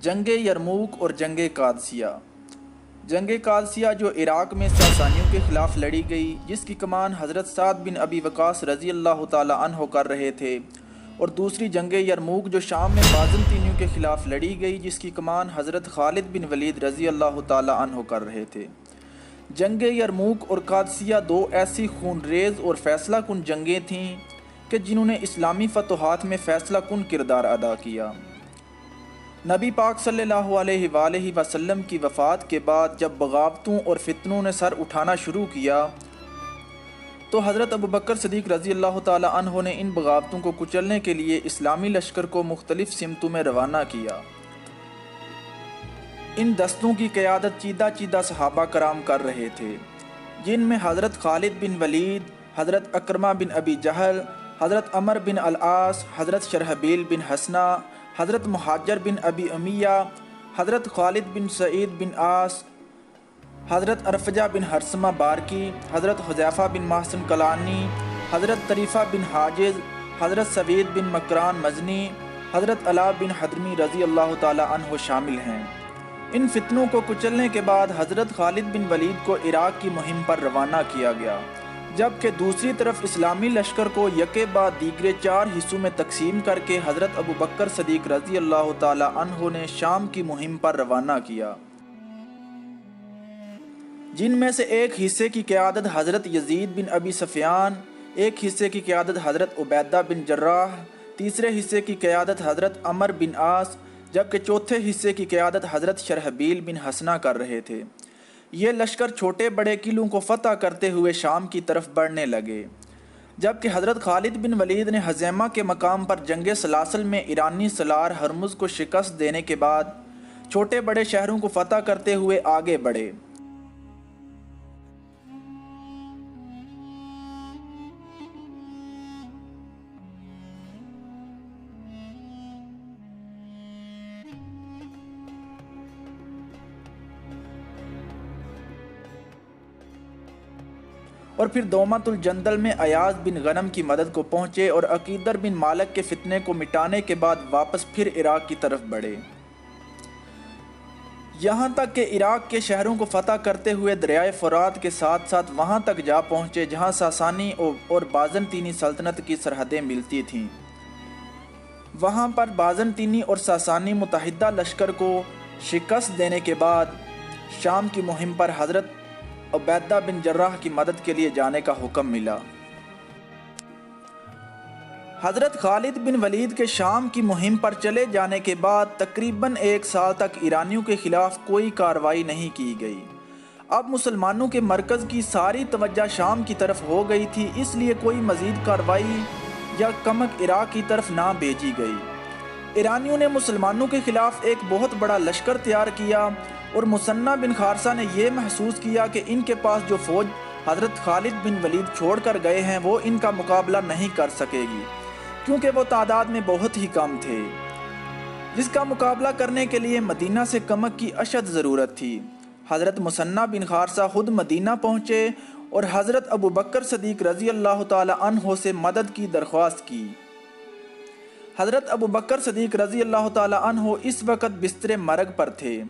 جنگ یرموک اور جنگ قادسیہ۔ جنگ قادسیہ جو عراق میں ساسانیوں کے خلاف لڑی گئی، جس کی کمان حضرت سعد بن ابی وقاص رضی اللہ تعالی عنہ کر رہے تھے، اور دوسری جنگ یرموک جو شام میں بازنطینیوں کے خلاف لڑی گئی، جس کی کمان حضرت خالد بن ولید رضی اللہ تعالی عنہ کر رہے تھے۔ جنگ یرموک اور قادسیہ دو ایسی خون ریز اور فیصلہ کن جنگیں تھیں کہ جنہوں نے اسلامی فتوحات میں فیصلہ کن کردار ادا کیا۔ نبی پاک صلی اللہ علیہ وآلہ وسلم کی وفات کے بعد جب بغاوتوں اور فتنوں نے سر اٹھانا شروع کیا تو حضرت ابوبکر صدیق رضی اللہ تعالی عنہ نے ان بغاوتوں کو کچلنے کے لیے اسلامی لشکر کو مختلف سمتوں میں روانہ کیا۔ ان دستوں کی قیادت چیدہ صحابہ کرام کر رہے تھے، جن میں حضرت خالد بن ولید، حضرت اکرمہ بن ابی جہل، حضرت عمر بن العاص، حضرت شرحبیل بن حسنہ، حضرت مہاجر بن ابی امیہ، حضرت خالد بن سعید بن عاص، حضرت ارفجہ بن ہرثمہ بارکی، حضرت حذیفہ بن محسن کلانی، حضرت طریفہ بن حاجز، حضرت سوید بن مکران مزنی، حضرت علا بن حضرمی رضی اللہ تعالی عنہ شامل ہیں۔ ان فتنوں کو کچلنے کے بعد حضرت خالد بن ولید کو عراق کی مہم پر روانہ کیا گیا، جبکہ دوسری طرف اسلامی لشکر کو یکے بعد دیگرے 4 حصوں میں تقسیم کر کے حضرت ابوبکر صدیق رضی اللہ تعالی عنہ نے شام کی مہم پر روانہ کیا، جن میں سے ایک حصے کی قیادت حضرت یزید بن ابی سفیان، ایک حصے کی قیادت حضرت عبیدہ بن جراح، تیسرے حصے کی قیادت حضرت عمر بن عاص، جبکہ چوتھے حصے کی قیادت حضرت شرحبیل بن حسنہ کر رہے تھے۔ یہ لشکر چھوٹے بڑے قلعوں کو فتح کرتے ہوئے شام کی طرف بڑھنے لگے، جبکہ حضرت خالد بن ولید نے ہزیمہ کے مقام پر جنگ سلاسل میں ایرانی سالار ہرمز کو شکست دینے کے بعد چھوٹے بڑے شہروں کو فتح کرتے ہوئے آگے بڑھے۔ اور پھر دومت الجندل میں ایاز بن غنم کی مدد کو پہنچے اور عقیدر بن مالک کے فتنے کو مٹانے کے بعد واپس پھر عراق کی طرف بڑھے، یہاں تک کہ عراق کے شہروں کو فتح کرتے ہوئے دریائے فرات کے ساتھ ساتھ وہاں تک جا پہنچے جہاں ساسانی اور بازنطینی سلطنت کی سرحدیں ملتی تھیں۔ وہاں پر بازنطینی اور ساسانی متحدہ لشکر کو شکست دینے کے بعد شام کی مہم پر حضرت عبیدہ بن جراح کی مدد کے لیے جانے کا حکم ملا۔ حضرت خالد بن ولید کے شام کی مہم پر چلے جانے کے بعد تقریباً 1 سال تک ایرانیوں کے خلاف کوئی کارروائی نہیں کی گئی۔ اب مسلمانوں کے مرکز کی ساری توجہ شام کی طرف ہو گئی تھی، اس لیے کوئی مزید کارروائی یا کمک عراق کی طرف نہ بھیجی گئی۔ ایرانیوں نے مسلمانوں کے خلاف ایک بہت بڑا لشکر تیار کیا، اور مثنہ بن خارثہ نے یہ محسوس کیا کہ ان کے پاس جو فوج حضرت خالد بن ولید چھوڑ کر گئے ہیں وہ ان کا مقابلہ نہیں کر سکے گی، کیونکہ وہ تعداد میں بہت ہی کم تھے، جس کا مقابلہ کرنے کے لیے مدینہ سے کمک کی اشد ضرورت تھی۔ حضرت مثنہ بن خارثہ خود مدینہ پہنچے اور حضرت ابوبکر صدیق رضی اللہ تعالی عنہ سے مدد کی درخواست کی۔ حضرت ابوبکر صدیق رضی اللہ تعالی عنہ اس وقت بستر مرگ پر تھے،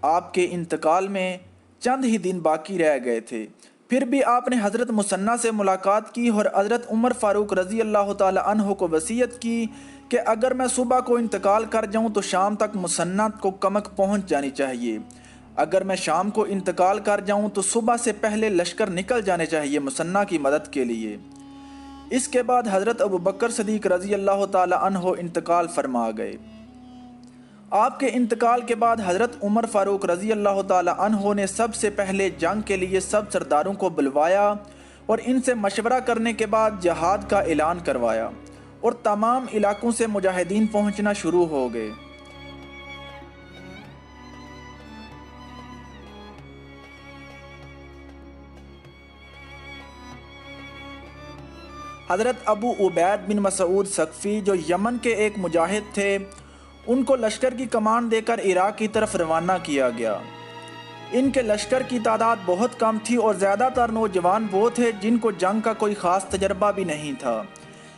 آپ کے انتقال میں چند ہی دن باقی رہ گئے تھے، پھر بھی آپ نے حضرت مثنہ سے ملاقات کی اور حضرت عمر فاروق رضی اللہ تعالی عنہ کو وصیت کی کہ اگر میں صبح کو انتقال کر جاؤں تو شام تک مثنہ کو کمک پہنچ جانی چاہیے، اگر میں شام کو انتقال کر جاؤں تو صبح سے پہلے لشکر نکل جانے چاہیے مثنہ کی مدد کے لیے۔ اس کے بعد حضرت ابوبکر صدیق رضی اللہ تعالی عنہ انتقال فرما گئے۔ آپ کے انتقال کے بعد حضرت عمر فاروق رضی اللہ تعالی عنہ نے سب سے پہلے جنگ کے لیے سب سرداروں کو بلوایا اور ان سے مشورہ کرنے کے بعد جہاد کا اعلان کروایا، اور تمام علاقوں سے مجاہدین پہنچنا شروع ہو گئے۔ حضرت ابو عبید بن مسعود ثقفی جو یمن کے ایک مجاہد تھے، ان کو لشکر کی کمان دے کر عراق کی طرف روانہ کیا گیا۔ ان کے لشکر کی تعداد بہت کم تھی اور زیادہ تر نوجوان وہ تھے جن کو جنگ کا کوئی خاص تجربہ بھی نہیں تھا،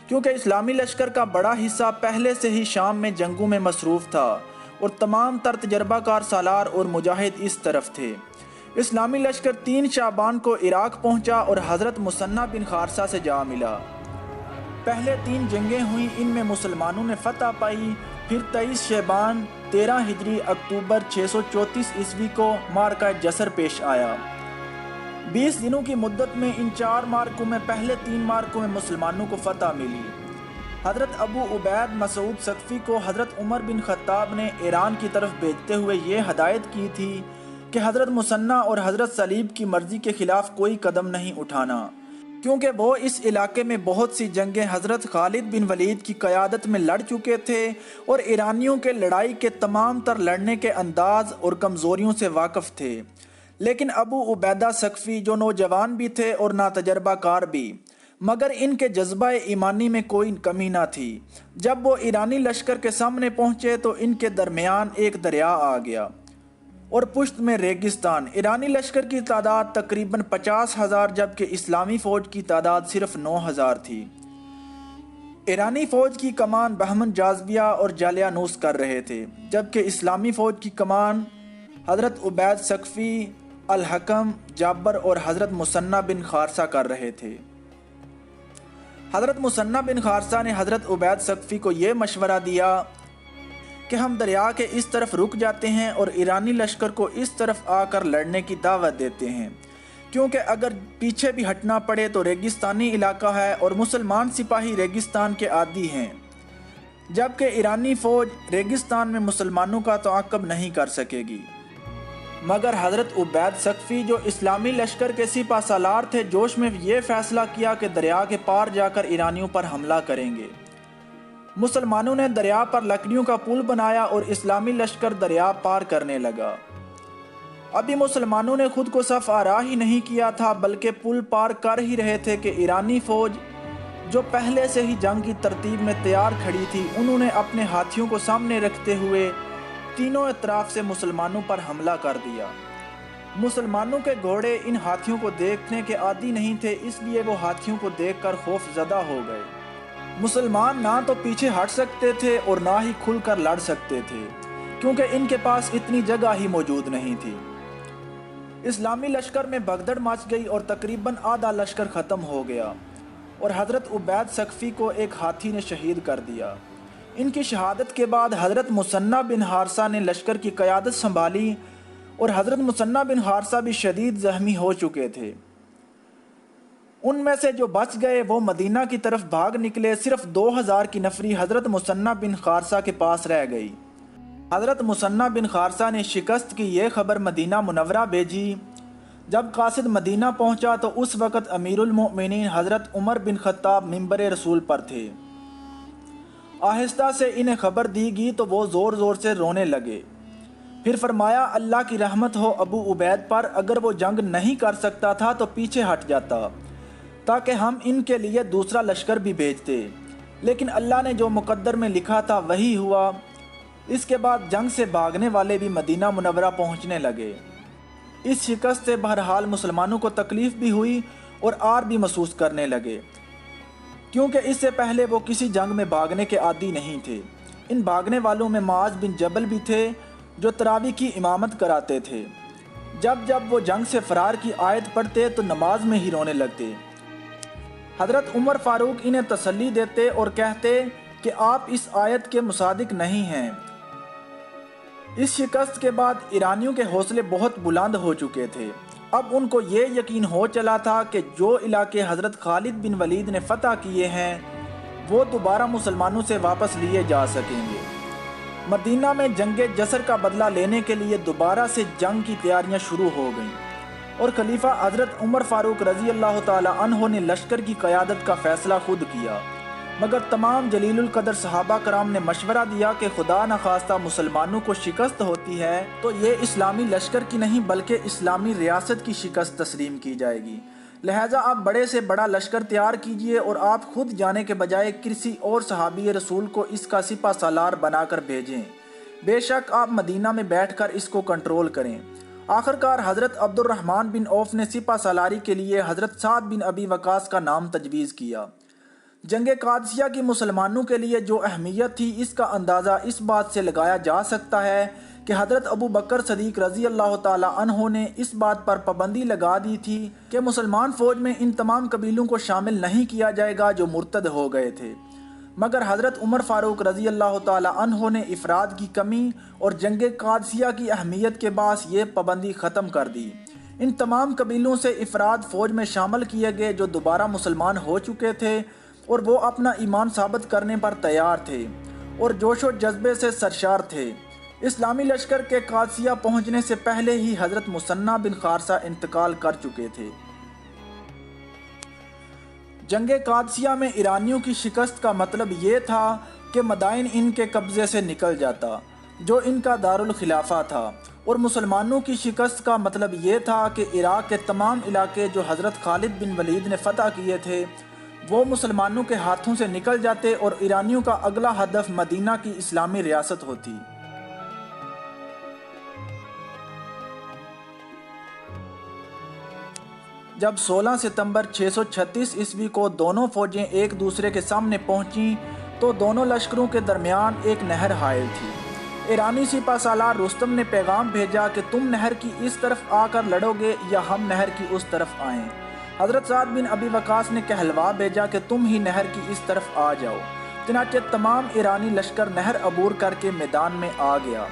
کیونکہ اسلامی لشکر کا بڑا حصہ پہلے سے ہی شام میں جنگوں میں مصروف تھا اور تمام تر تجربہ کار سالار اور مجاہد اس طرف تھے۔ اسلامی لشکر 3 شعبان کو عراق پہنچا اور حضرت مثنی بن خارثہ سے جا ملا۔ پہلے 3 جنگیں ہوئیں، ان میں مسلمانوں نے فتح پائی۔ پھر 23 شعبان 13 ہجری اکتوبر 634 عیسوی کو معرکہ جسر پیش آیا۔ 20 دنوں کی مدت میں ان 4 معرکوں میں پہلے 3 معرکوں میں مسلمانوں کو فتح ملی۔ حضرت ابو عبید مسعود ثقفی کو حضرت عمر بن خطاب نے ایران کی طرف بھیجتے ہوئے یہ ہدایت کی تھی کہ حضرت مثنی اور حضرت صلیب کی مرضی کے خلاف کوئی قدم نہیں اٹھانا، کیونکہ وہ اس علاقے میں بہت سی جنگیں حضرت خالد بن ولید کی قیادت میں لڑ چکے تھے اور ایرانیوں کے لڑائی کے تمام تر لڑنے کے انداز اور کمزوریوں سے واقف تھے۔ لیکن ابو عبیدہ ثقفی جو نوجوان بھی تھے اور ناتجربہ کار بھی، مگر ان کے جذبہ ایمانی میں کوئی کمی نہ تھی۔ جب وہ ایرانی لشکر کے سامنے پہنچے تو ان کے درمیان ایک دریا آ گیا اور پشت میں ریگستان۔ ایرانی لشکر کی تعداد تقریباً 50,000 جبکہ اسلامی فوج کی تعداد صرف 9,000 تھی۔ ایرانی فوج کی کمان بہمن جاذبیہ اور جالیانوس کر رہے تھے، جبکہ اسلامی فوج کی کمان حضرت عبید ثقفی، الحکم، جابر اور حضرت مثنی بن خارثہ کر رہے تھے۔ حضرت مثنی بن خارثہ نے حضرت عبید ثقفی کو یہ مشورہ دیا کہ ہم دریا کے اس طرف رک جاتے ہیں اور ایرانی لشکر کو اس طرف آ کر لڑنے کی دعوت دیتے ہیں، کیونکہ اگر پیچھے بھی ہٹنا پڑے تو ریگستانی علاقہ ہے اور مسلمان سپاہی ریگستان کے عادی ہیں، جبکہ ایرانی فوج ریگستان میں مسلمانوں کا تعاقب نہیں کر سکے گی۔ مگر حضرت عبید ثقفی جو اسلامی لشکر کے سپہ سالار تھے، جوش میں یہ فیصلہ کیا کہ دریا کے پار جا کر ایرانیوں پر حملہ کریں گے۔ مسلمانوں نے دریا پر لکڑیوں کا پل بنایا اور اسلامی لشکر دریا پار کرنے لگا۔ ابھی مسلمانوں نے خود کو صف آرا ہی نہیں کیا تھا بلکہ پل پار کر ہی رہے تھے کہ ایرانی فوج جو پہلے سے ہی جنگ کی ترتیب میں تیار کھڑی تھی، انہوں نے اپنے ہاتھیوں کو سامنے رکھتے ہوئے تینوں اطراف سے مسلمانوں پر حملہ کر دیا۔ مسلمانوں کے گھوڑے ان ہاتھیوں کو دیکھنے کے عادی نہیں تھے، اس لیے وہ ہاتھیوں کو دیکھ کر خوف زدہ ہو گئے۔ مسلمان نہ تو پیچھے ہٹ سکتے تھے اور نہ ہی کھل کر لڑ سکتے تھے، کیونکہ ان کے پاس اتنی جگہ ہی موجود نہیں تھی۔ اسلامی لشکر میں بھگدڑ مچ گئی اور تقریباً آدھا لشکر ختم ہو گیا اور حضرت عبید ثقفی کو ایک ہاتھی نے شہید کر دیا۔ ان کی شہادت کے بعد حضرت مثنی بن خارثہ نے لشکر کی قیادت سنبھالی اور حضرت مثنی بن خارثہ بھی شدید زخمی ہو چکے تھے۔ ان میں سے جو بچ گئے وہ مدینہ کی طرف بھاگ نکلے۔ صرف 2,000 کی نفری حضرت مثنی بن خارثہ کے پاس رہ گئی۔ حضرت مثنی بن خارثہ نے شکست کی یہ خبر مدینہ منورہ بھیجی۔ جب قاصد مدینہ پہنچا تو اس وقت امیر المؤمنین حضرت عمر بن خطاب منبر رسول پر تھے۔ آہستہ سے انہیں خبر دی گئی تو وہ زور زور سے رونے لگے۔ پھر فرمایا، اللہ کی رحمت ہو ابو عبید پر، اگر وہ جنگ نہیں کر سکتا تھا تو پیچھے ہٹ جاتا تاکہ ہم ان کے لیے دوسرا لشکر بھی بھیجتے، لیکن اللہ نے جو مقدر میں لکھا تھا وہی ہوا۔ اس کے بعد جنگ سے بھاگنے والے بھی مدینہ منورہ پہنچنے لگے۔ اس شکست سے بہرحال مسلمانوں کو تکلیف بھی ہوئی اور آر بھی محسوس کرنے لگے، کیونکہ اس سے پہلے وہ کسی جنگ میں بھاگنے کے عادی نہیں تھے۔ ان بھاگنے والوں میں معاذ بن جبل بھی تھے جو تراویح کی امامت کراتے تھے۔ جب جب وہ جنگ سے فرار کی آیت پڑھتے تو نماز میں ہی رونے لگتے۔ حضرت عمر فاروق انہیں تسلی دیتے اور کہتے کہ آپ اس آیت کے مصادق نہیں ہیں۔ اس شکست کے بعد ایرانیوں کے حوصلے بہت بلند ہو چکے تھے۔ اب ان کو یہ یقین ہو چلا تھا کہ جو علاقے حضرت خالد بن ولید نے فتح کیے ہیں وہ دوبارہ مسلمانوں سے واپس لیے جا سکیں گے۔ مدینہ میں جنگ جسر کا بدلہ لینے کے لیے دوبارہ سے جنگ کی تیاریاں شروع ہو گئیں اور خلیفہ حضرت عمر فاروق رضی اللہ تعالی عنہ نے لشکر کی قیادت کا فیصلہ خود کیا، مگر تمام جلیل القدر صحابہ کرام نے مشورہ دیا کہ خدا نخواستہ مسلمانوں کو شکست ہوتی ہے تو یہ اسلامی لشکر کی نہیں بلکہ اسلامی ریاست کی شکست تسلیم کی جائے گی، لہٰذا آپ بڑے سے بڑا لشکر تیار کیجئے اور آپ خود جانے کے بجائے کسی اور صحابی رسول کو اس کا سپہ سالار بنا کر بھیجیں، بے شک آپ مدینہ میں بیٹھ کر اس کو کنٹرول کریں۔ آخرکار حضرت عبد الرحمن بن عوف نے سپہ سالاری کے لیے حضرت سعد بن ابی وقاص کا نام تجویز کیا، جنگ قادسیہ کی مسلمانوں کے لیے جو اہمیت تھی اس کا اندازہ اس بات سے لگایا جا سکتا ہے کہ حضرت ابو بکر صدیق رضی اللہ تعالی عنہ نے اس بات پر پابندی لگا دی تھی کہ مسلمان فوج میں ان تمام قبیلوں کو شامل نہیں کیا جائے گا جو مرتد ہو گئے تھے، مگر حضرت عمر فاروق رضی اللہ تعالی عنہ نے افراد کی کمی اور جنگ قادسیہ کی اہمیت کے باعث یہ پابندی ختم کر دی۔ ان تمام قبیلوں سے افراد فوج میں شامل کیے گئے جو دوبارہ مسلمان ہو چکے تھے اور وہ اپنا ایمان ثابت کرنے پر تیار تھے اور جوش و جذبے سے سرشار تھے۔ اسلامی لشکر کے قادسیہ پہنچنے سے پہلے ہی حضرت مثنی بن خارثہ انتقال کر چکے تھے۔ جنگ قادسیہ میں ایرانیوں کی شکست کا مطلب یہ تھا کہ مدائن ان کے قبضے سے نکل جاتا جو ان کا دارالخلافہ تھا، اور مسلمانوں کی شکست کا مطلب یہ تھا کہ عراق کے تمام علاقے جو حضرت خالد بن ولید نے فتح کیے تھے وہ مسلمانوں کے ہاتھوں سے نکل جاتے اور ایرانیوں کا اگلا ہدف مدینہ کی اسلامی ریاست ہوتی۔ جب 16 ستمبر 636 عیسوی کو دونوں فوجیں ایک دوسرے کے سامنے پہنچیں تو دونوں لشکروں کے درمیان ایک نہر حائل تھی۔ ایرانی سپہ سالار رستم نے پیغام بھیجا کہ تم نہر کی اس طرف آ کر لڑو گے یا ہم نہر کی اس طرف آئیں۔ حضرت سعد بن ابی وقاص نے کہلوا بھیجا کہ تم ہی نہر کی اس طرف آ جاؤ۔ چنانچہ تمام ایرانی لشکر نہر عبور کر کے میدان میں آ گیا۔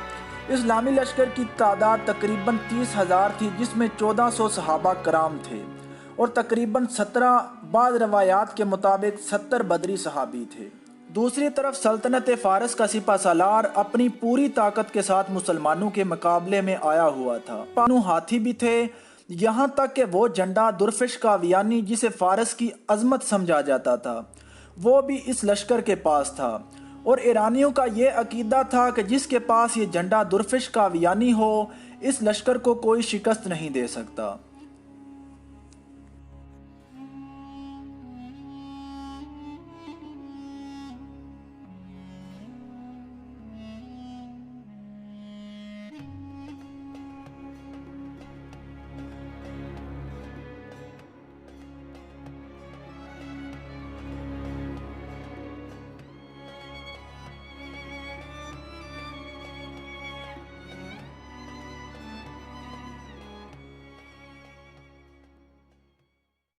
اسلامی لشکر کی تعداد تقریباً 30,000 تھی، جس میں 1400 صحابہ کرام تھے اور تقریباً 17 بعض روایات کے مطابق 70 بدری صحابی تھے۔ دوسری طرف سلطنت فارس کا سپہ سالار اپنی پوری طاقت کے ساتھ مسلمانوں کے مقابلے میں آیا ہوا تھا۔ پانو ہاتھی بھی تھے، یہاں تک کہ وہ جھنڈا درفش کاویانی جسے فارس کی عظمت سمجھا جاتا تھا وہ بھی اس لشکر کے پاس تھا، اور ایرانیوں کا یہ عقیدہ تھا کہ جس کے پاس یہ جھنڈا درفش کاویانی ہو اس لشکر کو کوئی شکست نہیں دے سکتا۔